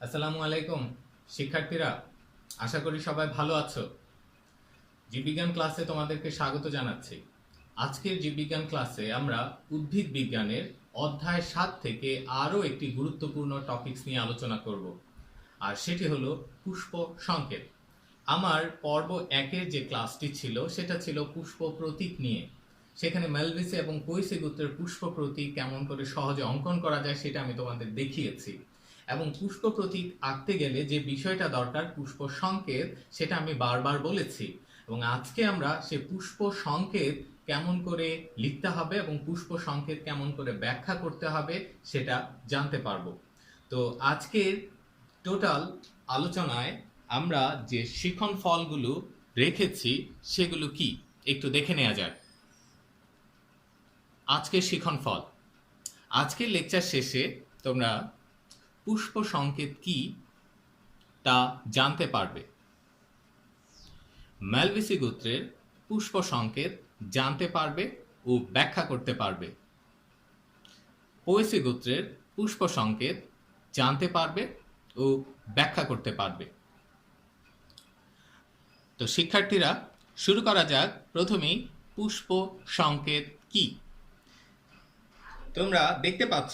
আসসালামু আলাইকুম শিক্ষার্থীরা, আশা করি সবাই ভালো আছো। জীববিজ্ঞান ক্লাসে তোমাদেরকে স্বাগত জানাচ্ছি। আজকের জীববিজ্ঞান ক্লাসে আমরা উদ্ভিদ বিজ্ঞানের অধ্যায় 7 থেকে আরও একটি গুরুত্বপূর্ণ টপিকস নিয়ে আলোচনা করব, আর সেটি হলো পুষ্প সংকেত। আমার পর্ব 1-এর যে ক্লাসটি ছিল সেটা ছিল পুষ্প প্রতীক নিয়ে। সেখানে মেলভিসে এবং কুইসি গোত্রের পুষ্প প্রতীক কেমন করে সহজে অঙ্কন করা যায় সেটা আমি তোমাদের দেখিয়েছি, এবং পুষ্প প্রতীক আঁকতে গেলে যে বিষয়টা দরকার পুষ্প সংকেত, সেটা আমি বারবার বলেছি। এবং আজকে আমরা সে পুষ্প সংকেত কেমন করে লিখতে হবে এবং পুষ্প সংকেত কেমন করে ব্যাখ্যা করতে হবে সেটা জানতে পারবো। তো আজকের টোটাল আলোচনায় আমরা যে শিখন ফলগুলো রেখেছি সেগুলো কি একটু দেখে নেওয়া যাক। আজকের শিখন ফল, আজকের লেকচার শেষে তোমরা পুষ্প সংকেত কি তা জানতে পারবে। ম্যালভিসি গোত্রের পুষ্প সংকেত জানতে পারবে ও ব্যাখ্যা করতে পারবে। পোয়েসি গোত্রের পুষ্প সংকেত জানতে পারবে ও ব্যাখ্যা করতে পারবে। তো শিক্ষার্থীরা, শুরু করা যাক। প্রথমেই পুষ্প সংকেত কি। তোমরা দেখতে পাচ্ছ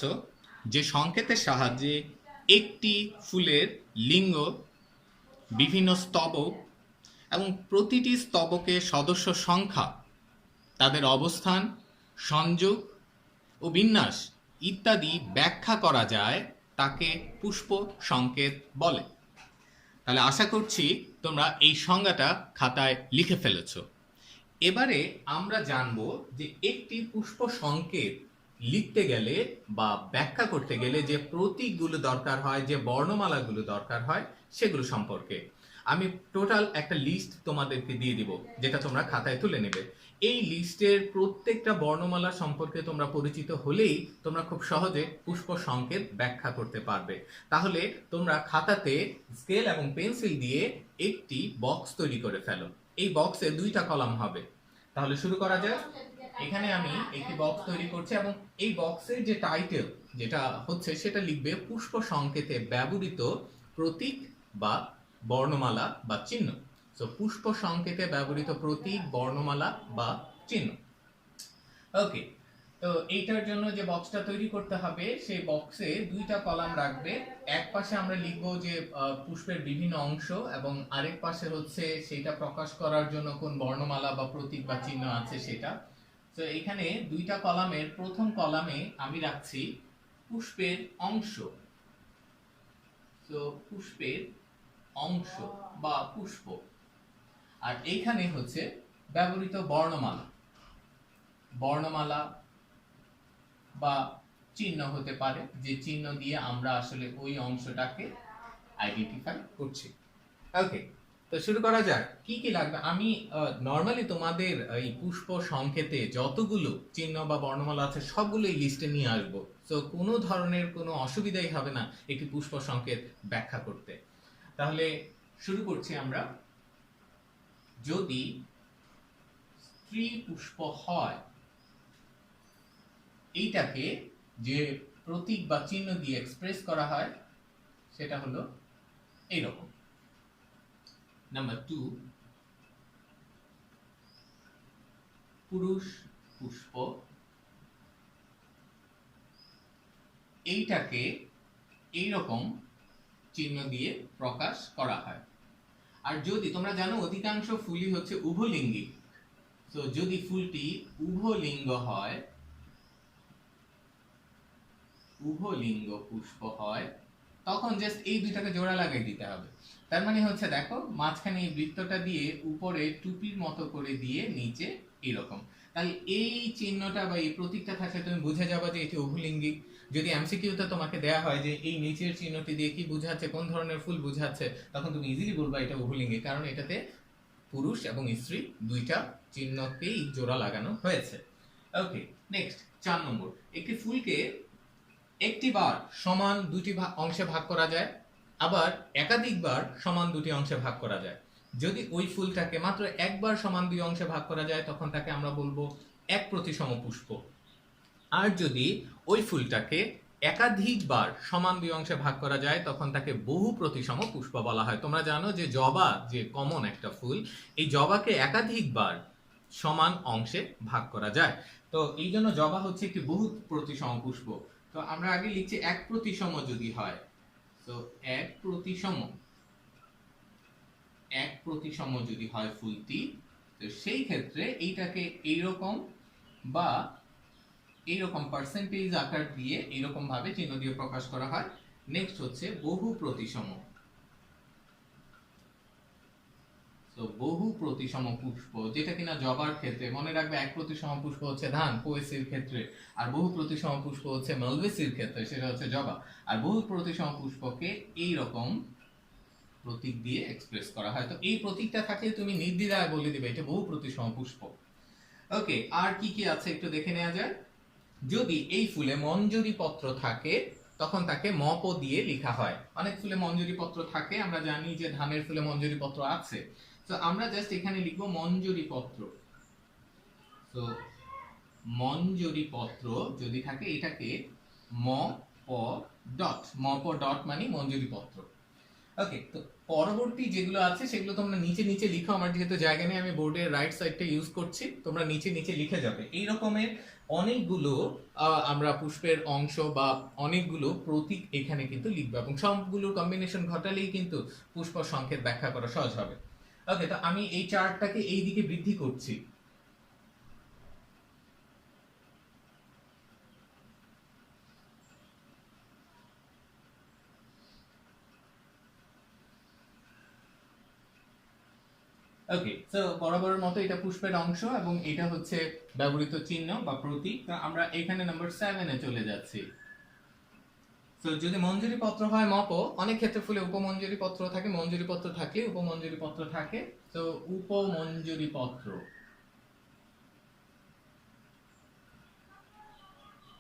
যে সংকেতের সাহায্যে একটি ফুলের লিঙ্গ, বিভিন্ন স্তবক এবং প্রতিটি স্তবকের সদস্য সংখ্যা, তাদের অবস্থান, সংযোগ ও বিন্যাস ইত্যাদি ব্যাখ্যা করা যায়, তাকে পুষ্প সংকেত বলে। তাহলে আশা করছি তোমরা এই সংজ্ঞাটা খাতায় লিখে ফেলেছ। এবারে আমরা জানব যে একটি পুষ্প সংকেত লিখতে গেলে বা ব্যাখ্যা করতে গেলে যে প্রতীকগুলো দরকার হয়, যে বর্ণমালাগুলো দরকার হয়, সেগুলো সম্পর্কে আমি টোটাল একটা লিস্ট তোমাদেরকে দিয়ে দিব, যেটা তোমরা খাতায় তুলে নেবে। এই লিস্টের প্রত্যেকটা বর্ণমালা সম্পর্কে তোমরা পরিচিত হলেই তোমরা খুব সহজে পুষ্প সংকেত ব্যাখ্যা করতে পারবে। তাহলে তোমরা খাতাতে স্কেল এবং পেন্সিল দিয়ে একটি বক্স তৈরি করে ফেলো। এই বক্সে 2টা কলাম হবে। তাহলে শুরু করা যাক। এখানে আমি একটি বক্স তৈরি করছি এবং এই বক্সের যে টাইটেল যেটা হচ্ছে সেটা লিখবে পুষ্প সংকেতে ব্যবহৃত প্রতীক বা বর্ণমালা বা চিহ্ন। তো পুষ্প সংকেতে ব্যবহৃত প্রতীক, বর্ণমালা বা চিহ্ন। ওকে, তো এইটার জন্য যে বক্সটা তৈরি করতে হবে সেই বক্সে 2টা কলাম রাখবে। এক পাশে আমরা লিখবো যে পুষ্পের বিভিন্ন অংশ, এবং আরেক পাশে হচ্ছে সেটা প্রকাশ করার জন্য কোন বর্ণমালা বা প্রতীক বা চিহ্ন আছে সেটা। তো এখানে 2টা কলামের প্রথম কলামে আমি রাখছি পুষ্পের অংশ। তো পুষ্পের অংশ বা পুষ্প, আর এইখানে হচ্ছে ব্যবহৃত বর্ণমালা। বর্ণমালা বা চিহ্ন হতে পারে, যে চিহ্ন দিয়ে আমরা আসলে ওই অংশটাকে আইডেন্টিফাই করছি। ওকে, তো শুরু করা যাক। কি কি লাগবে আমি নরমালি তোমাদের এই পুষ্প সংকেতে যতগুলো চিহ্ন বা বর্ণমালা আছে সবগুলো এই লিস্টে নিয়ে আসবো। তো কোনো ধরনের কোনো অসুবিধাই হবে না একটি পুষ্প সংকেত ব্যাখ্যা করতে। তাহলে শুরু করছি আমরা। যদি স্ত্রী পুষ্প হয়, এইটাকে যে প্রতীক বা চিহ্ন দিয়ে এক্সপ্রেস করা হয় সেটা হলো এইরকম। নাম্বার 2, পুরুষ পুষ্প, এইটাকে এইরকম চিহ্ন দিয়ে প্রকাশ করা হয়। আর যদি তোমরা জানো অধিকাংশ ফুলই হচ্ছে উভলিঙ্গিক, তো যদি ফুলটি উভলিঙ্গ হয়, উভলিঙ্গ পুষ্প হয়, তখন জাস্ট এই দুইটাকে জোড়া লাগাই দিতে হবে। তার মানে হচ্ছে দেখো মাঝখানে এই বৃত্তটা দিয়ে উপরে টুপির মতো করে দিয়ে নিচে এরকম। তাহলে এই চিহ্নটা বা এই প্রতীকটা থাকলে তুমি বুঝে যাবে যে এটি উভলিঙ্গিক। যদি এমসিকিউতে তোমাকে দেয়া হয় যে এই নিচের চিহ্নটি দিয়ে কি বোঝাচ্ছে, কোন ধরনের ফুল বোঝাচ্ছে, তখন তুমি ইজিলি বলবা এটা উভলিঙ্গিক, কারণ এটাতে পুরুষ এবং স্ত্রী দুইটা চিহ্নকেই জোড়া লাগানো হয়েছে। ওকে, নেক্সট 4 নম্বর। একটি ফুলকে একটি বার সমান দুটি অংশে ভাগ করা যায়, আবার একাধিকবার সমান দুটি অংশে ভাগ করা যায়। যদি ওই ফুলটাকে মাত্র একবার সমান 2 অংশে ভাগ করা যায় তখন তাকে আমরা বলবো এক প্রতিসম পুষ্প। আর যদি ওই ফুলটাকে একাধিকবার সমান দুই অংশে ভাগ করা যায় তখন তাকে বহু প্রতিসম পুষ্প বলা হয়। তোমরা জানো যে জবা যে কমন একটা ফুল, এই জবাকে একাধিকবার সমান অংশে ভাগ করা যায়। তো এই জন্য জবা হচ্ছে একটি বহু প্রতিসম পুষ্প। তো আমরা আগে লিখছি এক প্রতিসম যদি হয়, তো এক প্রতিসম যদি হয় ফুলটি, তো সেই ক্ষেত্রে এইটাকে এইরকম বা এইরকম পার্সেন্টেজ আকার দিয়ে এইরকম ভাবে চিহ্ন দিয়ে প্রকাশ করা হয়। নেক্সট হচ্ছে বহু প্রতিসম। তো বহু প্রতিসম পুষ্প, যেটা কিনা জবার ক্ষেত্রে মনে রাখবে এক প্রতিসম পুষ্প হচ্ছে ধান পোয়েসির ক্ষেত্রে, আর বহু প্রতিসম পুষ্প হচ্ছে মালভেসির ক্ষেত্রে, সেটা হচ্ছে জবা। আর বহু প্রতিসম পুষ্পকে এই রকম প্রতীক দিয়ে এক্সপ্রেস করা হয়। তো এই প্রতীকটা থাকলে তুমি নির্দ্বিধায় বলে দিবে এটা বহু প্রতিসম পুষ্প। ওকে, আর কি কি আছে একটু দেখে নেওয়া যায়। যদি এই ফুলে মঞ্জুরি পত্র থাকে তখন তাকে মপ দিয়ে লেখা হয়। অনেক ফুলে মঞ্জুরি পত্র থাকে, আমরা জানি যে ধানের ফুলে মঞ্জুরি পত্র আছে। তো আমরা জাস্ট এখানে লিখব মঞ্জুরি পত্র। তো মঞ্জুরি পত্র যদি থাকে এটাকে ম প ডট, ম প ডট মানে মঞ্জুরি পত্র। ওকে, তো পরবর্তী যেগুলো আছে সেগুলো তোমরা নিচে নিচে লিখো। আমার যেহেতু জায়গা নেই আমি বোর্ডের রাইট সাইডটা ইউজ করছি, তোমরা নিচে নিচে লিখে যাবে। এই রকমের অনেকগুলো আমরা পুষ্পের অংশ বা অনেকগুলো প্রতীক এখানে কিন্তু লিখবো এবং সবগুলোর কম্বিনেশন ঘটালেই কিন্তু পুষ্প সংকেত ব্যাখ্যা করা সহজ হবে। ওকে, তো আমি এই চার্টটাকে এই দিকে বৃদ্ধি করছি। ওকে, সো বরাবরের মতো এটা পুষ্পের অংশ এবং এটা হচ্ছে ব্যবহৃত চিহ্ন বা প্রতীক। আমরা এখানে নাম্বার 7 এ চলে যাচ্ছি। তো যদি মঞ্জুরি পত্র হয় মপ, অনেক ক্ষেত্রে ফুলে উপমঞ্জুরি পত্র থাকে, মঞ্জুরি পত্র থাকলে উপমঞ্জুরি পত্র থাকে। তো উপমঞ্জুরি পত্র,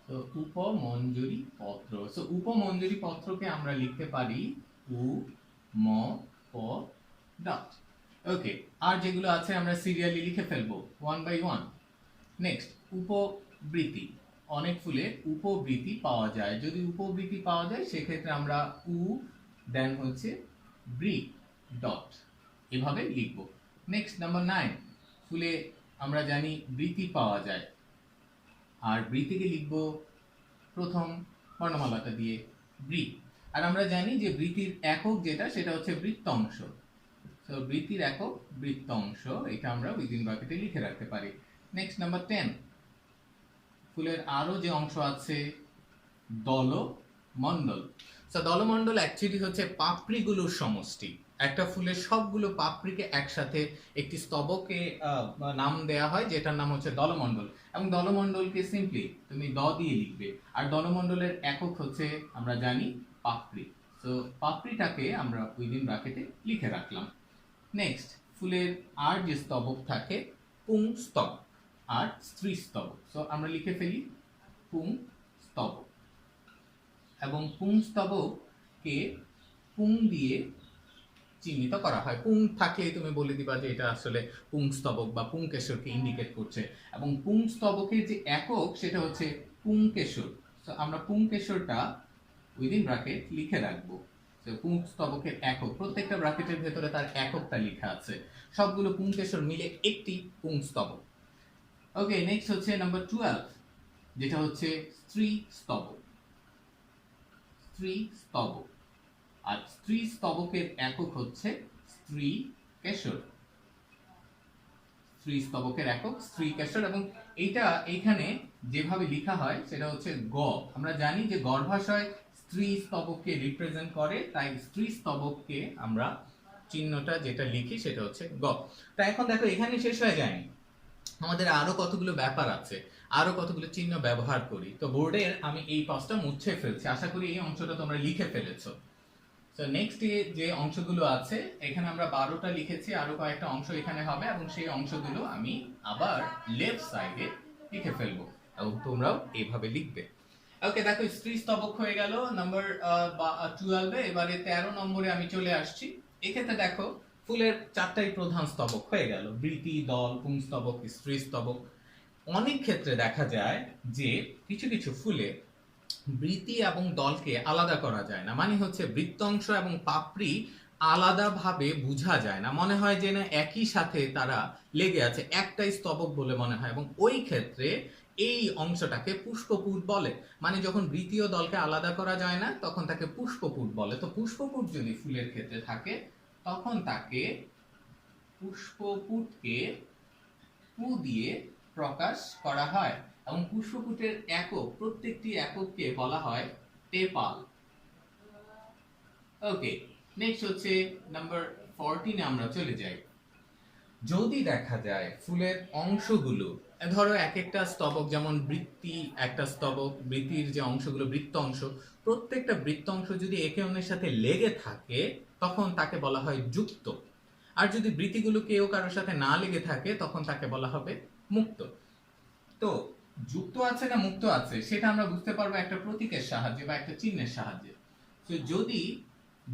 তো উপমঞ্জুরি পত্র, তো উপমঞ্জুরি পত্রকে আমরা লিখতে পারি উ ম প ডট। ওকে, আর যেগুলো আছে আমরা সিরিয়ালি লিখে ফেলবো ওয়ান বাই ওয়ান। নেক্সট উপবৃত্তি, অনেক ফুলে উপবৃত্তি পাওয়া যায়। যদি উপবৃত্তি পাওয়া যায় সেক্ষেত্রে আমরা উ দেন হচ্ছে বৃ ডট এভাবে লিখব। নেক্সট নাম্বার 9, ফুলে আমরা জানি বৃত্তি পাওয়া যায়, আর বৃত্তিকে লিখব প্রথম বর্ণমালাটা দিয়ে বৃ। আর আমরা জানি যে বৃত্তির একক যেটা সেটা হচ্ছে বৃত্তাংশ। তো বৃত্তির একক বৃত্তাংশ, এটা আমরা উইদিন ব্র্যাকেটে লিখে রাখতে পারি। নেক্সট নাম্বার 10, ফুলের আরো যে অংশ আছে দলমণ্ডল। সো দলমণ্ডল অ্যাকচুয়ালি হচ্ছে পাপড়িগুলোর সমষ্টি। একটা ফুলের সবগুলো পাপড়িকে একসাথে একটি স্তবকে নাম দেয়া হয় যেটার নাম হচ্ছে দলমণ্ডল। এবং দলমণ্ডলকে সিম্পলি তুমি দ দিয়ে লিখবে। আর দলমণ্ডলের একক হচ্ছে আমরা জানি পাপড়ি। তো পাপড়িটাকে আমরা উইদিন ব্র্যাকেটে লিখে রাখলাম। নেক্সট, ফুলের আর যে স্তবক থাকে পুংস্তবক আর স্ত্রীস্তবক। সো আমরা লিখে ফেলি পুংস্তবক, এবং পুংস্তবককে পুং দিয়ে চিহ্নিত করা হয়। পুং থাকলে তুমি বলে দিবা যে এটা আসলে পুংস্তবক বা পুংকেশরকে ইন্ডিকেট করছে। এবং পুংস্তবকের যে একক সেটা হচ্ছে পুংকেশর। তো আমরা পুংকেশরটা উইদিন ব্র্যাকেট লিখে রাখবো। পুংস্তবকের একক, প্রত্যেকটা ব্র্যাকেটের ভেতরে তার এককটা লেখা আছে। সবগুলো পুংকেশর মিলে একটি পুংস্তবক। ওকে, নেক্সট হচ্ছে নাম্বার 12, যেটা হচ্ছে স্ত্রী স্তবক। স্ত্রী স্তবক, আর স্ত্রী স্তবকের একক হচ্ছে স্ত্রী কেশর। স্ত্রী স্তবকের একক স্ত্রী কেশর, এবং এটা এখানে যেভাবে লেখা হয় সেটা হচ্ছে গ। আমরা জানি যে গর্ভাশয় স্ত্রী স্তবককে রিপ্রেজেন্ট করে, তাই স্ত্রী স্তবককে আমরা চিহ্নটা যেটা লিখি সেটা হচ্ছে গ। তা এখন দেখো এখানে শেষ হয়ে যায়নি, আমাদের আরো কতগুলো ব্যাপার আছে, আরো কতগুলো চিহ্ন ব্যবহার করি। তো বোর্ডের আমি এই পাঁচটা মুছে ফেলছি, আশা করি এই অংশটা তোমরা লিখে ফেলেছো। তো নেক্সট যে অংশগুলো আছে এখানে আমরা 12টা লিখেছি, আরো কয়েকটা অংশ এখানে হবে এবং সেই অংশগুলো আমি আবার লেফট সাইডে লিখে ফেলবো এবং তোমরাও এইভাবে লিখবে। ওকে, দেখো স্ত্রী স্তবক হয়ে গেল নাম্বার 12। এবারে 13 নম্বরে আমি চলে আসছি। এক্ষেত্রে দেখো ফুলের চারটাই প্রধান স্তবক হয়ে গেল, বৃতি, দল, পুংস্তবক, স্ত্রী স্তবক। অনেক ক্ষেত্রে দেখা যায় যে কিছু কিছু ফুলে বৃতি এবং দলকে আলাদা করা যায় না, মানে হচ্ছে বৃত্তাংশ এবং পাপড়ি আলাদাভাবে বোঝা যায় না, মনে হয় যে না একই সাথে তারা লেগে আছে, একটাই স্তবক বলে মনে হয়, এবং ওই ক্ষেত্রে এই অংশটাকে পুষ্পপুট বলে। মানে যখন বৃতি ও দলকে আলাদা করা যায় না তখন তাকে পুষ্পপুট বলে। তো পুষ্পপুট যদি ফুলের ক্ষেত্রে থাকে তখন তাকে পুষ্পপুটকে পু দিয়ে প্রকাশ করা হয়, এবং পুষ্পপুটের একক, প্রত্যেকটি একককে বলা হয় টেপাল। ওকে, নেক্সট হচ্ছে নাম্বার 14 এ আমরা চলে যাই। যদি দেখা যায় ফুলের অংশগুলো, ধরো এক একটা স্তবক, যেমন বৃত্তি একটা স্তবক, বৃত্তির যে অংশগুলো বৃত্ত অংশ, প্রত্যেকটা বৃত্ত অংশ যদি একে অন্যের সাথে লেগে থাকে তখন তাকে বলা হয় যুক্ত। আর যদি বৃত্তিগুলো কেউ কারোর সাথে না লেগে থাকে তখন তাকে বলা হবে মুক্ত। তো যুক্ত আছে না মুক্ত আছে সেটা আমরা বুঝতে পারবো একটা প্রতীকের সাহায্যে বা একটা চিহ্নের সাহায্যে। তো যদি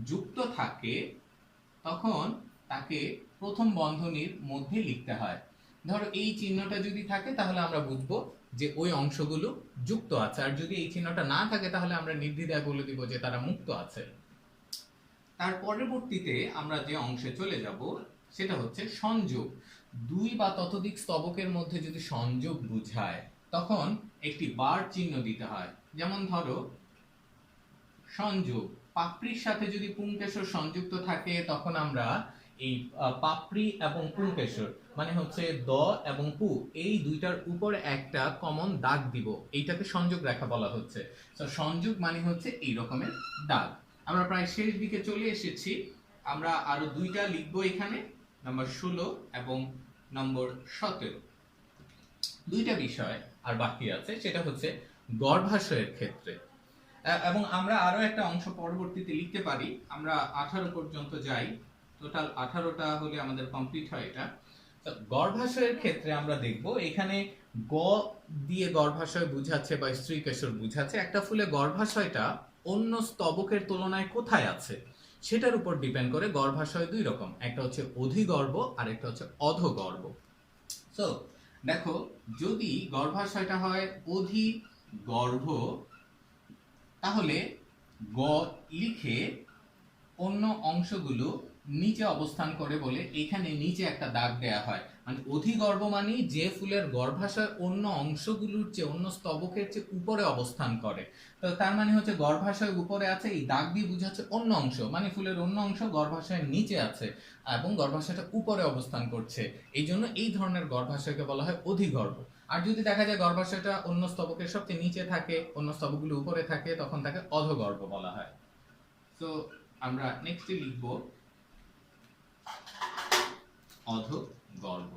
যুক্ত থাকে তখন তাকে প্রথম বন্ধনীর মধ্যে লিখতে হয়। ধরো এই চিহ্নটা যদি থাকে তাহলে আমরা বুঝবো যে ওই অংশগুলো যুক্ত আছে, আর যদি এই চিহ্নটা না থাকে তাহলে আমরা নির্দ্বিধায় বলে দিব যে তারা মুক্ত আছে। তার পরবর্তীতে আমরা যে অংশে চলে যাব সেটা হচ্ছে সংযোগ। দুই বা ততোধিক স্তবকের মধ্যে যদি সংযোগ বুঝায় তখন একটি বার চিহ্ন দিতে হয়। যেমন ধরো সংযোগ, পাপড়ির সাথে যদি পুংকেশর সংযুক্ত থাকে তখন আমরা এই পাপড়ি এবং পুংকেশর মানে হচ্ছে দ এবং পু, এই দুইটার উপরে একটা কমন দাগ দিব, এইটাকে সংযোগ রেখা বলা হচ্ছে। তো সংযোগ মানে হচ্ছে এই রকমের দাগ। আমরা প্রায় শেষ দিকে চলে এসেছি, আমরা আরো দুইটা লিখবো এখানে, নম্বর 16 এবং নম্বর 17। দুইটা বিষয় আর বাকি আছে, সেটা হচ্ছে গর্ভাশয়ের ক্ষেত্রে। এবং আমরা আরো একটা অংশ পরবর্তীতে লিখতে পারি, আমরা 18 পর্যন্ত যাই, টোটাল 18টা হলে আমাদের কমপ্লিট হয় এটা। তো গর্ভাশয়ের ক্ষেত্রে আমরা দেখব এখানে গ দিয়ে গর্ভাশয় বুঝাচ্ছে বা স্ত্রীকেশর বুঝাচ্ছে। একটা ফুলে গর্ভাশয়টা অন্য স্তবকের তুলনায় কোথায় আছে সেটার উপর ডিপেন্ড করে গর্ভাশয় দুই রকম, একটা হচ্ছে অধিগর্ভ আর একটা হচ্ছে অধগর্ভ। সো দেখো, যদি গর্ভাশয়টা হয় অধিগর্ভ তাহলে গ লিখে অন্য অংশগুলো নিচে অবস্থান করে বলে এখানে নিচে একটা দাগ দেয়া হয়। মানে অধিগর্ভ মানে যে ফুলের গর্ভাশয় অন্য অংশগুলোর চেয়ে, অন্য স্তবকের চেয়ে উপরে অবস্থান করে। তো তার মানে হচ্ছে গর্ভাশয় উপরে আছে, এই দাগ দিয়ে বোঝাচ্ছে অন্য অংশ, মানে ফুলের অন্য অংশ গর্ভাশয়ের নিচে আছে এবং গর্ভাশয়টা উপরে অবস্থান করছে, এই জন্য এই ধরনের গর্ভাশয়কে বলা হয় অধিগর্ভ। আর যদি দেখা যায় গর্ভাশয়টা অন্য স্তবকের সবচেয়ে নিচে থাকে, অন্য স্তবকগুলো উপরে থাকে, তখন তাকে অধগর্ভ বলা হয়। তো আমরা নেক্সটে লিখব অধগর্ভ।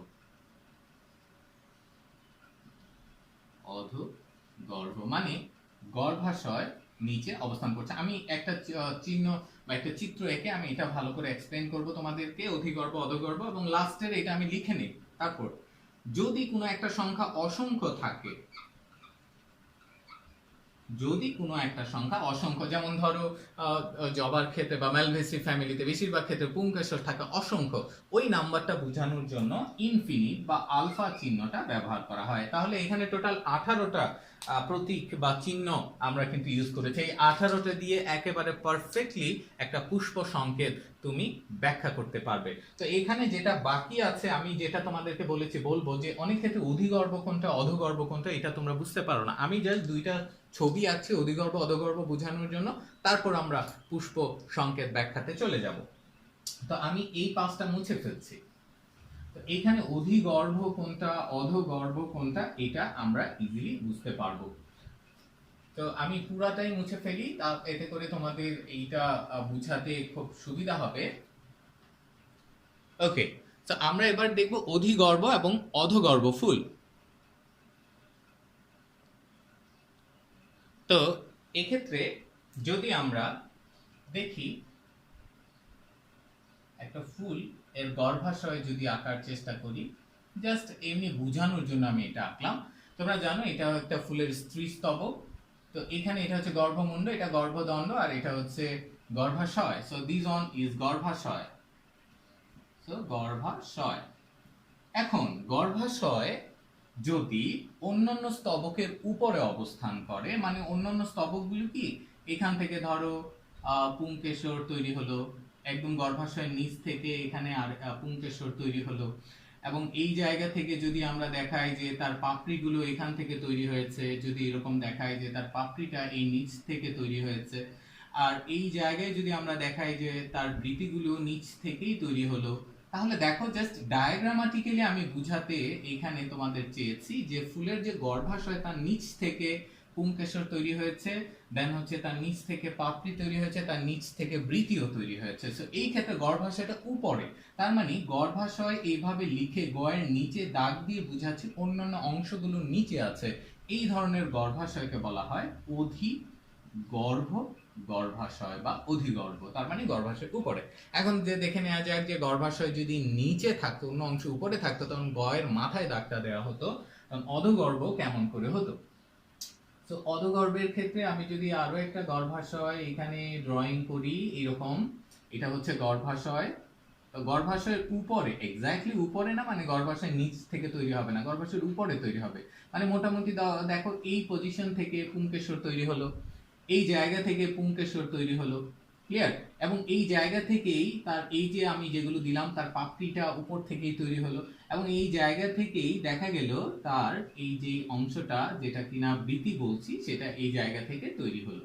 অধগর্ভ মানে গর্ভাশয় নিচে অবস্থান করছে। আমি একটা চিহ্ন বা একটা চিত্র এঁকে আমি এটা ভালো করে এক্সপ্লেইন করব তোমাদেরকে, অধিগর্ভ অধগর্ভ, এবং লাস্টের এটা আমি লিখে নিই। তারপর যদি কোনো একটা সংখ্যা অসংখ্য থাকে, যদি কোনো একটা সংখ্যা অসংখ্য, যেমন ধরো জবার ক্ষেত্রে বা ম্যালভেসি ফ্যামিলিতে বেশিরভাগ ক্ষেত্রে পুংকেশর থাকে অসংখ্য, ওই নাম্বারটা বোঝানোর জন্য ইনফিনিট বা আলফা চিহ্নটা ব্যবহার করা হয়। তাহলে এখানে টোটাল 18টা প্রতীক বা চিহ্ন আমরা কিন্তু ইউজ করেছি। এই 18টা দিয়ে একেবারে পারফেক্টলি একটা পুষ্প সংকেত তুমি ব্যাখ্যা করতে পারবে। তো এখানে যেটা বাকি আছে, আমি যেটা তোমাদেরকে বলবো যে অনেক ক্ষেত্রে অধিগর্ভ কোনটা অধগর্ভ কোনটা এটা তোমরা বুঝতে পারো না, আমি জাস্ট দুইটা ছবি আছে অধিগর্ভ অধগর্ভ বোঝানোর জন্য, তারপর আমরা পুষ্প সংকেত ব্যাখ্যাতে চলে যাব। তো আমি এই পাঁচটা মুছে ফেলছি। তো এখানে অধিগর্ভ কোনটা অধগর্ভ কোনটা এটা আমরা ইজিলি বুঝতে পারবো। তো আমি পুরাটাই মুছে ফেলি, এতে করে তোমাদের এইটা বুঝাতে খুব সুবিধা হবে। ওকে, তো আমরা এবার দেখব অধিগর্ভ এবং অধগর্ভ ফুল। তো এক্ষেত্রে যদি আমরা দেখি একটা ফুল এর গর্ভাশয় যদি আঁকার চেষ্টা করি, জাস্ট এমনি বোঝানোর জন্য আমি এটা আঁকলাম। তোমরা জানো এটা একটা ফুলের স্ত্রী স্তবক। তো এখানে এটা হচ্ছে গর্ভমুণ্ড, এটা গর্ভদণ্ড, আর এটা হচ্ছে গর্ভাশয়। সো দিস অন ইজ গর্ভাশয়। সো গর্ভাশয়। এখন গর্ভাশয় যদি অন্যান্য স্তবকের উপরে অবস্থান করে, মানে অন্যান্য স্তবকগুলো কি, এখান থেকে ধরো পুংকেশর তৈরি হলো, একদম গর্ভাশয়ের নিচ থেকে এখানে আর পুংকেশর তৈরি হলো, এবং এই জায়গা থেকে যদি আমরা দেখাই যে তার পাপড়িগুলো এখান থেকে তৈরি হয়েছে, যদি এরকম দেখাই যে তার পাপড়িটা এই নিচ থেকে তৈরি হয়েছে, আর এই জায়গায় যদি আমরা দেখাই যে তার বৃতিগুলো নিচ থেকেই তৈরি হলো, তাহলে দেখো জাস্ট ডায়াগ্রামাটিক্যালি আমি বুঝাতে এখানে তোমাদের চেয়েছি যে ফুলের যে গর্ভাশয় তার নিচ থেকে পুংকেশর তৈরি হয়েছে, দেন হচ্ছে তার নিচ থেকে পাপড়ি তৈরি হয়েছে, তার নিচ থেকে বৃতিও তৈরি হয়েছে। সো এই ক্ষেত্রে গর্ভাশয়টা উপরে, তার মানে গর্ভাশয় এইভাবে লিখে গয়ের নিচে দাগ দিয়ে বুঝাচ্ছি অন্যান্য অংশগুলো নিচে আছে, এই ধরনের গর্ভাশয়কে বলা হয় অধিগর্ভ গর্ভাশয় বা অধিগর্ভ, তার মানে গর্ভাশয় উপরে। এখন যে দেখে নেওয়া যাক যে গর্ভাশয় যদি নিচে থাকতো, অন্য অংশ উপরে থাকতো, তখন গয়ের মাথায় দাগটা দেওয়া হতো, তখন অধগর্ভ কেমন করে হতো। তো অধগর্ভের ক্ষেত্রে আমি যদি আরো একটা গর্ভাশয় এখানে ড্রয়িং করি এরকম, এটা হচ্ছে গর্ভাশয়। তো গর্ভাশয়ের উপরে, এক্স্যাক্টলি উপরে না, মানে গর্ভাশয়ের নিচ থেকে তৈরি হবে না, গর্ভাশয়ের উপরে তৈরি হবে, মানে মোটামুটি দেখো এই পজিশন থেকে পুংকেশর তৈরি হলো, এই জায়গা থেকে পুংকেশর তৈরি হলো, ক্লিয়ার, এবং এই জায়গা থেকেই তার এই যে আমি যেগুলো দিলাম তার পাপড়িটা উপর থেকেই তৈরি হলো, এবং এই জায়গা থেকেই দেখা গেল তার এই যে অংশটা যেটা কিনা বৃতি বলছি সেটা এই জায়গা থেকে তৈরি হলো।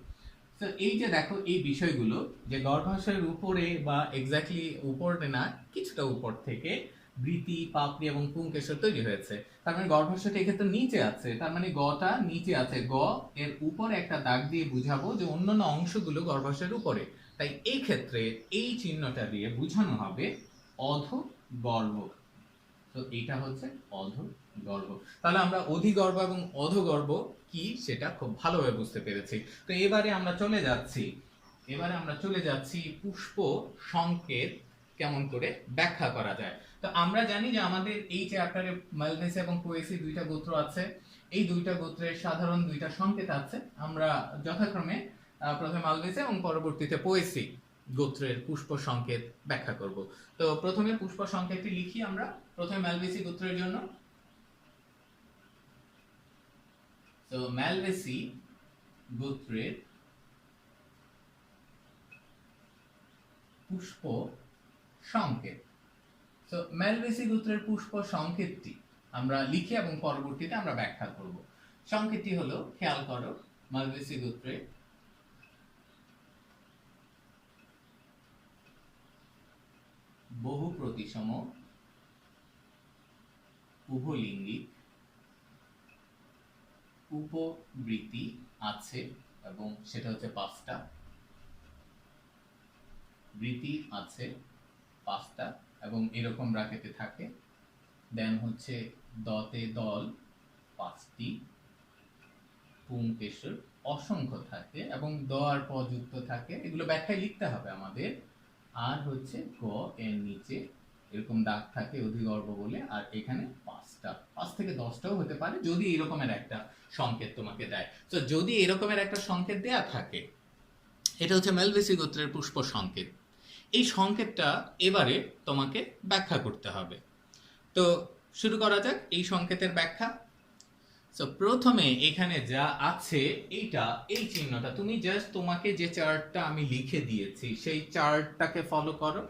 তো এই যে দেখো এই বিষয়গুলো যে গর্ভাশয়ের উপরে বা এক্স্যাক্টলি উপরে না, কিছুটা উপর থেকে বৃতি, পাপড়ি এবং পুংকেশর তৈরি হয়েছে, তার মানে গর্ভাশয়টা এক্ষেত্রে নিচে আছে, তার মানে গটা নিচে আছে, গ এর উপরে একটা দাগ দিয়ে বুঝাবো যে অন্যান্য অংশগুলো গর্ভাশয়ের উপরে, তাই এই ক্ষেত্রে এই চিহ্নটা দিয়ে বুঝানো হবে অধগর্ভ। তো এইটা হচ্ছে অধগর্ভ। তাহলে আমরা অধিগর্ভ এবং অধগর্ভ কি সেটা খুব ভালোভাবে বুঝতে পেরেছি। তো এবারে আমরা চলে যাচ্ছি পুষ্প সংকেত কেমন করে ব্যাখ্যা করা যায়। তো আমরা জানি যে আমাদের এই চ্যাপ্টারে মালভেসি এবং পোয়েসি দুইটা গোত্র আছে, এই দুইটা গোত্রের সাধারণ দুইটা সংকেত আছে, আমরা যথাক্রমে প্রথমে মালভেসি এবং পরবর্তীতে পোয়েসি গোত্রের পুষ্প সংকেত ব্যাখ্যা করব। তো প্রথমে পুষ্প সংকেতটি লিখি আমরা, প্রথমে ম্যালভেসি গোত্রের জন্য। তো ম্যালভেসি গোত্রের পুষ্প সংকেত। তো ম্যালভেসি গোত্রের পুষ্প সংকেতটি আমরা লিখি এবং পরবর্তীতে আমরা ব্যাখ্যা করব। সংকেতটি হলো, খেয়াল করো, ম্যালভেসি গোত্রের বহু প্রতিসম উভলিঙ্গিক উপবৃত্তি আছে, এবং সেটা হচ্ছে 5টা বৃত্তি আছে, 5টা, এবং এরকম ব্র্যাকেটে থাকে, দেন হচ্ছে দতে দল 5টি, পুংকেশর অসংখ্য থাকে এবং দ আর প যুক্ত থাকে, এগুলো ব্যাখ্যায় লিখতে হবে আমাদের, আর হচ্ছে গ এর নিচে এরকম দাগ থাকে অধিগর্ভ বলে, আর এখানে 5টা, 5 থেকে 10টাও হতে পারে যদি এরকমের একটা সংকেত তোমাকে দেয়। তো যদি এরকমের একটা সংকেত দেয়া থাকে, এটা হচ্ছে ম্যালভেসি গোত্রের পুষ্প সংকেত। এই সংকেতটা এবারে তোমাকে ব্যাখ্যা করতে হবে। তো শুরু করা যাক এই সংকেতের ব্যাখ্যা। সো প্রথমে এখানে যা আছে এইটা, এই চিহ্নটা তুমি জাস্ট, তোমাকে যে চার্টটা আমি লিখে দিয়েছি সেই চার্টটাকে ফলো করো,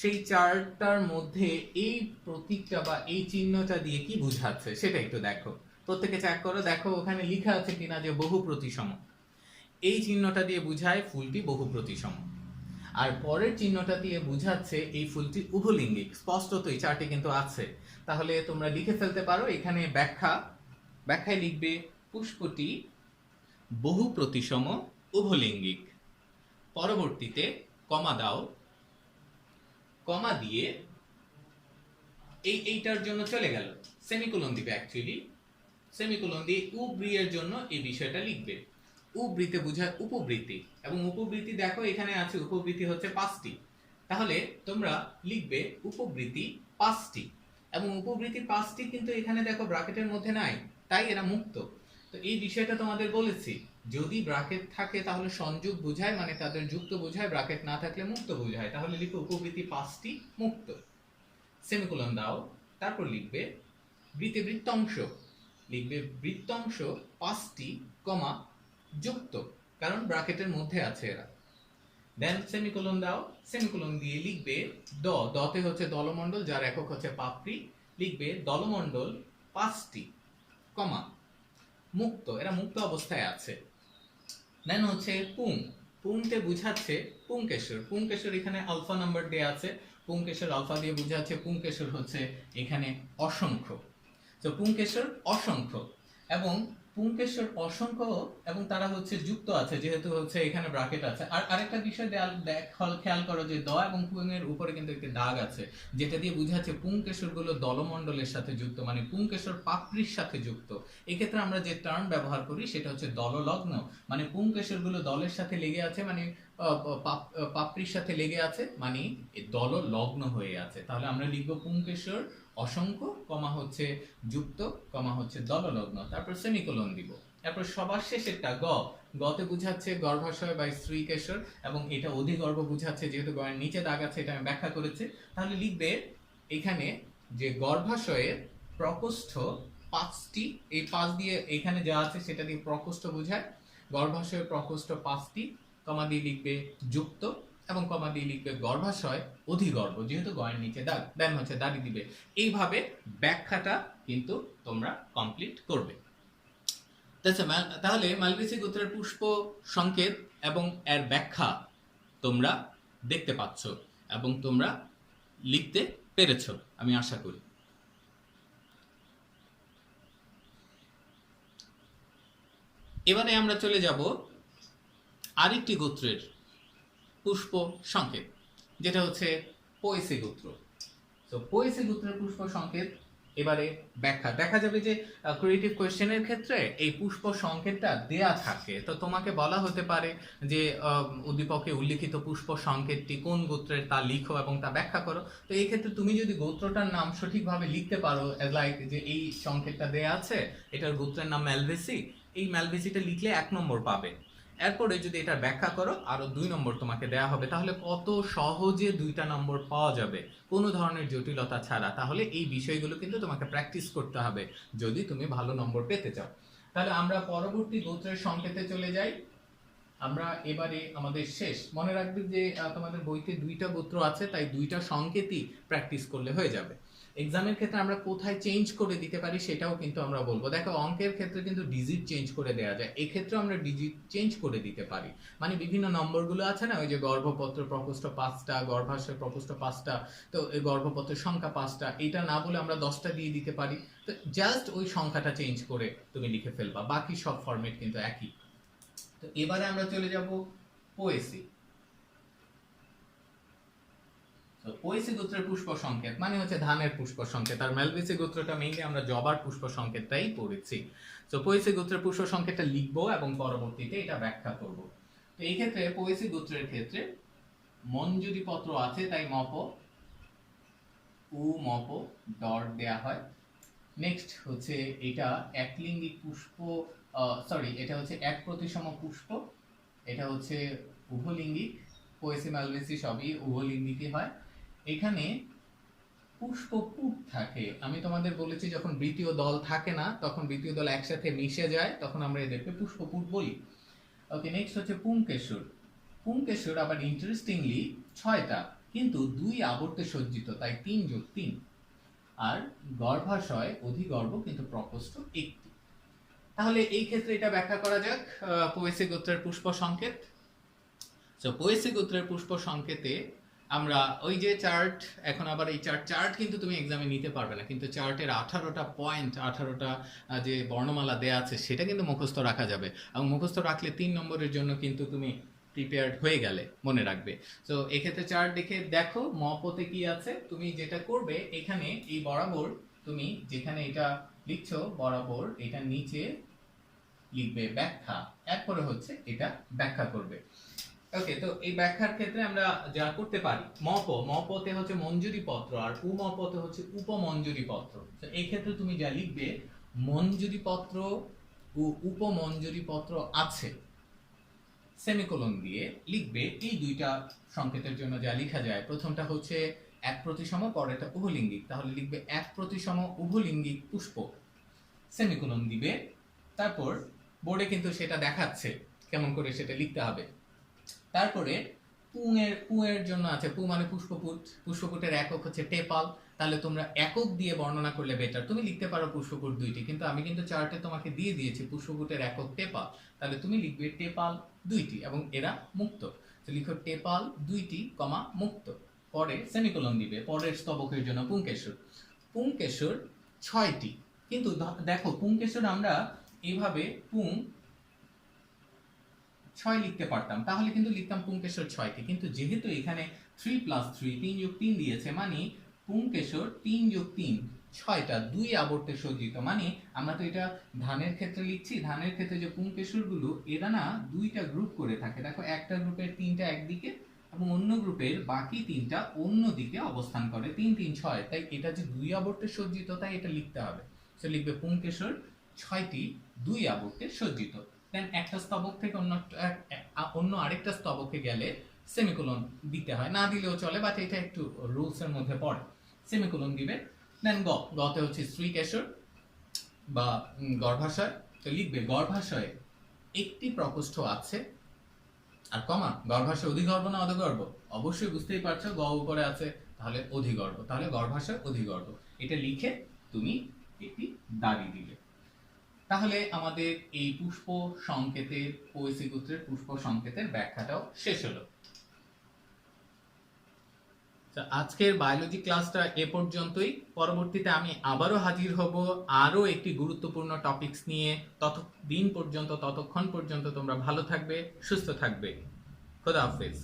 সেই চার্টটার মধ্যে এই প্রতীকটা বা এই চিহ্নটা দিয়ে কি বোঝাচ্ছে সেটা একটু দেখো, প্রত্যেকে চেক করো, দেখো ওখানে লেখা আছে কিনা যে বহু প্রতিসম। এই চিহ্নটা দিয়ে বোঝায় ফুলটি বহু প্রতিসম, আর পরের চিহ্নটা দিয়ে বোঝাচ্ছে এই ফুলটি উভলিঙ্গিক, স্পষ্টতই চার্টে কিন্তু আছে। তাহলে তোমরা লিখে ফেলতে পারো এখানে ব্যাখ্যায় লিখবে পুষ্পটি বহু প্রতিসম উভলিঙ্গিক, পরবর্তীতে কমা দাও, কমা দিয়ে এইটার জন্য চলে গেল, সেমিকোলন দিবে, অ্যাকচুয়ালি সেমিকোলন দিয়ে উবৃ এর জন্য এই বিষয়টা লিখবে। উবৃতে বোঝায় উপবৃত্তি, এবং উপবৃত্তি দেখো এখানে আছে, উপবৃত্তি হচ্ছে 5টি, তাহলে তোমরা লিখবে উপবৃত্তি 5টি, এবং উপবৃত্তি 5টি কিন্তু এখানে দেখো ব্র্যাকেটের মধ্যে নাই, তাই এরা মুক্ত। তো এই বিষয়টা তোমাদের বলেছি, যদি ব্র্যাকেট থাকে তাহলে সংযোগ বোঝায়, মানে তাদের যুক্ত বোঝায়, ব্র্যাকেট না থাকলে মুক্ত বোঝায়, তাহলে লিখো উপবৃত্তি 5টি মুক্ত, সেমিকোলন দাও, তারপর লিখবে বৃত্তে বৃত্তাংশ লিখবে বৃত্তাংশ 5টি কমা যুক্ত, কারণ ব্র্যাকেটের মধ্যে আছে এরা। দেন সেমিকোলন দাও, সেমিকোলন দিয়ে লিখবে দতে হচ্ছে দলমণ্ডল, যার একক হচ্ছে পাপড়ি, লিখবে দলমণ্ডল 5টি কমা মুক্ত, এরা মুক্ত অবস্থায় আছে। দেন হচ্ছে পুং, পুংতে বুঝাচ্ছে পুংকেশর, পুংকেশর এখানে আলফা নাম্বার দেয়া আছে, পুংকেশর আলফা দিয়ে বুঝাচ্ছে পুংকেশর হচ্ছে এখানে অসংখ্য। তো পুংকেশর অসংখ্য, এবং পুংকেশর অসংখ্য এবং তারা হচ্ছে যুক্ত আছে, যেহেতু হচ্ছে এখানে ব্র্যাকেট আছে। আর আরেকটা বিষয় খেয়াল করো যে দ এবং পুং এর উপরে কিন্তু একটি দাগ আছে, যেটা দিয়ে বুঝাচ্ছে পুংকেশর গুলো দলমণ্ডলের সাথে যুক্ত, মানে পুংকেশর পাপড়ির সাথে যুক্ত। এক্ষেত্রে আমরা যে টার্ম ব্যবহার করি সেটা হচ্ছে দললগ্ন, মানে পুংকেশর গুলো দলের সাথে লেগে আছে, মানে পাপড়ির সাথে লেগে আছে, মানে দললগ্ন হয়ে আছে। তাহলে আমরা লিখবো পুংকেশর অসংখ্য কমা হচ্ছে যুক্ত কমা হচ্ছে দললগ্ন, তারপর সেমিকোলন দিব। তারপর সবার শেষেরটা গতে বুঝাচ্ছে গর্ভাশয় বা স্ত্রীকেশর, এবং এটা অধিগর্ভ বুঝাচ্ছে, যেহেতু গয়ের নিচে দাগ আছে এটা আমি ব্যাখ্যা করেছি। তাহলে লিখবে এখানে যে গর্ভাশয়ের প্রকোষ্ঠ 5টি, এই 5 দিয়ে এখানে যা আছে সেটা দিয়ে প্রকোষ্ঠ বোঝায়, গর্ভাশয়ের প্রকোষ্ঠ 5টি কমা দিয়ে লিখবে যুক্ত, এবং কমা দিয়ে লিখবে গর্ভাশয় অধিগর্ভ, যেহেতু গয়ের নিচে দাগ, দেন হচ্ছে দাড়ি দিবে। এইভাবে ব্যাখ্যাটা কিন্তু তোমরা কমপ্লিট করবে। তাহলে মালবেসি গোত্রের পুষ্প সংকেত এবং এর ব্যাখ্যা তোমরা দেখতে পাচ্ছ এবং তোমরা লিখতে পেরেছ, আমি আশা করি। এবারে আমরা চলে যাব আরেকটি গোত্রের পুষ্প সংকেত, যেটা হচ্ছে পোয়েসি গোত্র। তো পোয়েসি গোত্রের পুষ্প সংকেত এবারে ব্যাখ্যা। দেখা যাবে যে ক্রিয়েটিভ কোয়েশ্চেনের ক্ষেত্রে এই পুষ্প সংকেতটা দেয়া থাকে, তো তোমাকে বলা হতে পারে যে উদ্দীপকে উল্লিখিত পুষ্প সংকেতটি কোন গোত্রের তা লিখো এবং তা ব্যাখ্যা করো। তো এই ক্ষেত্রে তুমি যদি গোত্রটার নাম সঠিকভাবে লিখতে পারো, লাইক যে এই সংকেতটা দেয়া আছে, এটার গোত্রের নাম ম্যালভেসি, এই ম্যালভেসিটা লিখলে 1 নম্বর পাবে। এরপরে যদি এটা ব্যাখ্যা করো আরো 2 নম্বর তোমাকে দেয়া হবে। তাহলে কত সহজে 2টা নম্বর পাওয়া যাবে কোনো ধরনের জটিলতা ছাড়া। তাহলে এই বিষয়গুলো কিন্তু তোমাকে প্র্যাকটিস করতে হবে যদি তুমি ভালো নম্বর পেতে চাও। তাহলে আমরা পরবর্তী গোত্রের সংকেতে চলে যাই। আমরা এবারে আমাদের শেষ, মনে রাখবে যে তোমাদের বইতে 2টা গোত্র আছে, তাই 2টা সংকেতই প্র্যাকটিস করলে হয়ে যাবে। এক্সামের ক্ষেত্রে আমরা কোথায় চেঞ্জ করে দিতে পারি সেটাও কিন্তু আমরা বলবো। দেখো অঙ্কের ক্ষেত্রে কিন্তু ডিজিট চেঞ্জ করে দেওয়া যায়, এক্ষেত্রে আমরা ডিজিট চেঞ্জ করে দিতে পারি, মানে বিভিন্ন নম্বরগুলো আছে না, ওই যে গর্ভপত্র প্রকোষ্ঠ 5টা, গর্ভাশয় প্রকোষ্ঠ 5টা, তো এই গর্ভপত্রের সংখ্যা 5টা, এটা না বলে আমরা 10টা দিয়ে দিতে পারি। তো জাস্ট ওই সংখ্যাটা চেঞ্জ করে তুমি লিখে ফেলবা, বাকি সব ফরম্যাট কিন্তু একই। তো এবারে আমরা চলে যাব পোয়েসি। তো পোয়েসি গোত্রের পুষ্প সংকেত মানে হচ্ছে ধানের পুষ্প সংকেত, আর ম্যালভেসি গোত্রটা মেইনলি আমরা জবার পুষ্প সংকেতটাই পড়েছি। তো পোয়েসি গোত্রের পুষ্প সংকেতটা লিখবো এবং পরবর্তীতে এটা ব্যাখ্যা করব। তো এই ক্ষেত্রে পোয়েসি গোত্রের ক্ষেত্রে মঞ্জুরি পত্র আছে, তাই মপ উ মপ ডট দেয়া হয়। নেক্সট হচ্ছে এটা একলিঙ্গি পুষ্প, সরি এটা হচ্ছে এক প্রতিসম পুষ্প, এটা হচ্ছে উভলিঙ্গিক, পোয়েসি ম্যালভেসি সবই উভলিঙ্গিকই হয়। এখানে পুষ্পপুট থাকে, আমি তোমাদের বলেছি যখন বৃতীয় দল থাকে না তখন বৃতীয় দল একসাথে মিশে যায় তখন আমরা এদেরকে পুষ্পপুট বলি। ওকে, নেক্সট হচ্ছে পুংকেশর। পুংকেশর আবার ইন্টারেস্টিংলি 6টা, কিন্তু 2 আবর্তে সজ্জিত, তাই 3 যোগ 3। আর গর্ভাশয় অধিগর্ভ কিন্তু প্রকোষ্ঠ 1টি। তাহলে এই ক্ষেত্রে এটা ব্যাখ্যা করা যাক পোয়েসি গোত্রের পুষ্প সংকেত। তো পোয়েসি গোত্রের পুষ্প সংকেতে আমরা ওই যে চার্ট, এখন আবার এই চার্ট কিন্তু তুমি এক্সামে নিতে পারবে না, কিন্তু চার্টের 18টা পয়েন্ট, 18টা যে বর্ণমালা দেয়া আছে সেটা কিন্তু মুখস্থ রাখা যাবে, এবং মুখস্থ রাখলে 3 নম্বরের জন্য কিন্তু তুমি প্রিপেয়ার্ড হয়ে গেলে, মনে রাখবে। তো এক্ষেত্রে চার্ট দেখে দেখো মপতে কি আছে। তুমি যেটা করবে এখানে এই বরাবর তুমি যেখানে এটা লিখছো বরাবর এটা নিচে লিখবে ব্যাখ্যা, এরপরে হচ্ছে এটা ব্যাখ্যা করবে। ওকে, তো এই ব্যাখ্যার ক্ষেত্রে আমরা যা করতে পারি, মপতে হচ্ছে মঞ্জুরি পত্র, আর উমপতে হচ্ছে উপমঞ্জুরি পত্র। তো এই ক্ষেত্রে তুমি যা লিখবে মঞ্জুরি পত্র ও উপমঞ্জুরি পত্র আছে, সেমিকোলন দিয়ে লিখবে। এই 2টা সংকেতের জন্য যা লেখা যায়, প্রথমটা হচ্ছে এক প্রতিসম, পরেরটা উভলিঙ্গিক, তাহলে লিখবে এক প্রতিসম উভলিঙ্গিক পুষ্প, সেমিকোলন দিবে। তারপর বোর্ডে কিন্তু সেটা দেখাচ্ছে কেমন করে সেটা লিখতে হবে। তারপরে পু এর জন্য আছে, পু মানে পুষ্পপুট, পুষ্পপুটের একক হচ্ছে টেপাল, তাহলে তোমরা একক দিয়ে বর্ণনা করলে বেটার। তুমি লিখতে পারো পুষ্পপুট 2টি, কিন্তু আমি কিন্তু চার্টে তোমাকে দিয়ে দিয়েছি পুষ্পপুটের একক টেপাল, তাহলে তুমি লিখবে টেপাল 2টি এবং এরা মুক্ত। তো লিখো টেপাল 2টি, মুক্ত, পরে সেমিকোলন দিবে। পরের স্তবকের জন্য পুংকেশর, পুংকেশর 6টি, কিন্তু দেখো পুংকেশর আমরা এইভাবে পুং 6 লিখতে পারতাম, তাহলে কিন্তু লিখতাম পুংকেশর 6টি, কিন্তু যেহেতু এখানে 3 + 3 3 + 3 দিয়েছে, মানে পুংকেশর 3 + 3 6টা, 2 আবর্তে সজ্জিত। মানে আমরা তো এটা ধানের ক্ষেত্রে লিখছি, ধানের ক্ষেত্রে যে পুংকেশর গুলো এরা না 2টা গ্রুপ করে থাকে। দেখো একটা গ্রুপের 3টা একদিকে এবং অন্য গ্রুপের বাকি 3টা অন্য দিকে অবস্থান করে, 3 3 6, তাই এটা যে 2 আবর্তে সজ্জিত তাই এটা লিখতে হবে। সো লিখবে পুংকেশর 6টি 2 আবর্তে সজ্জিত। দেন একটা স্তবক থেকে অন্য আরেকটা স্তবকে গেলে সেমিকোলন দিতে হয়, না দিলেও চলে, বাট এটা একটু রুলস এর মধ্যে পড়ে, সেমিকোলন দিবে। দেন গতে হচ্ছে স্ত্রীকেশর বা গর্ভাশয়, তো লিখবে গর্ভাশয়ে একটি প্রকোষ্ঠ আছে, আর গর্ভাশয় অধিগর্ভ না অধগর্ভ, অবশ্যই বুঝতেই পারছো, গ উপরে আছে তাহলে অধিগর্ভ, তাহলে গর্ভাশয় অধিগর্ভ, এটা লিখে তুমি একটি দাড়ি দিবে। তাহলে আমাদের এই পুষ্প সংকেতের, পোয়েসি গোত্রের পুষ্প সংকেতের ব্যাখ্যাটাও শেষ হলো। আজকের বায়োলজি ক্লাসটা এ পর্যন্তই। পরবর্তীতে আমি আবারও হাজির হব আরো একটি গুরুত্বপূর্ণ টপিকস নিয়ে। ততক্ষণ পর্যন্ত তোমরা ভালো থাকবে, সুস্থ থাকবে। খোদা হাফেজ।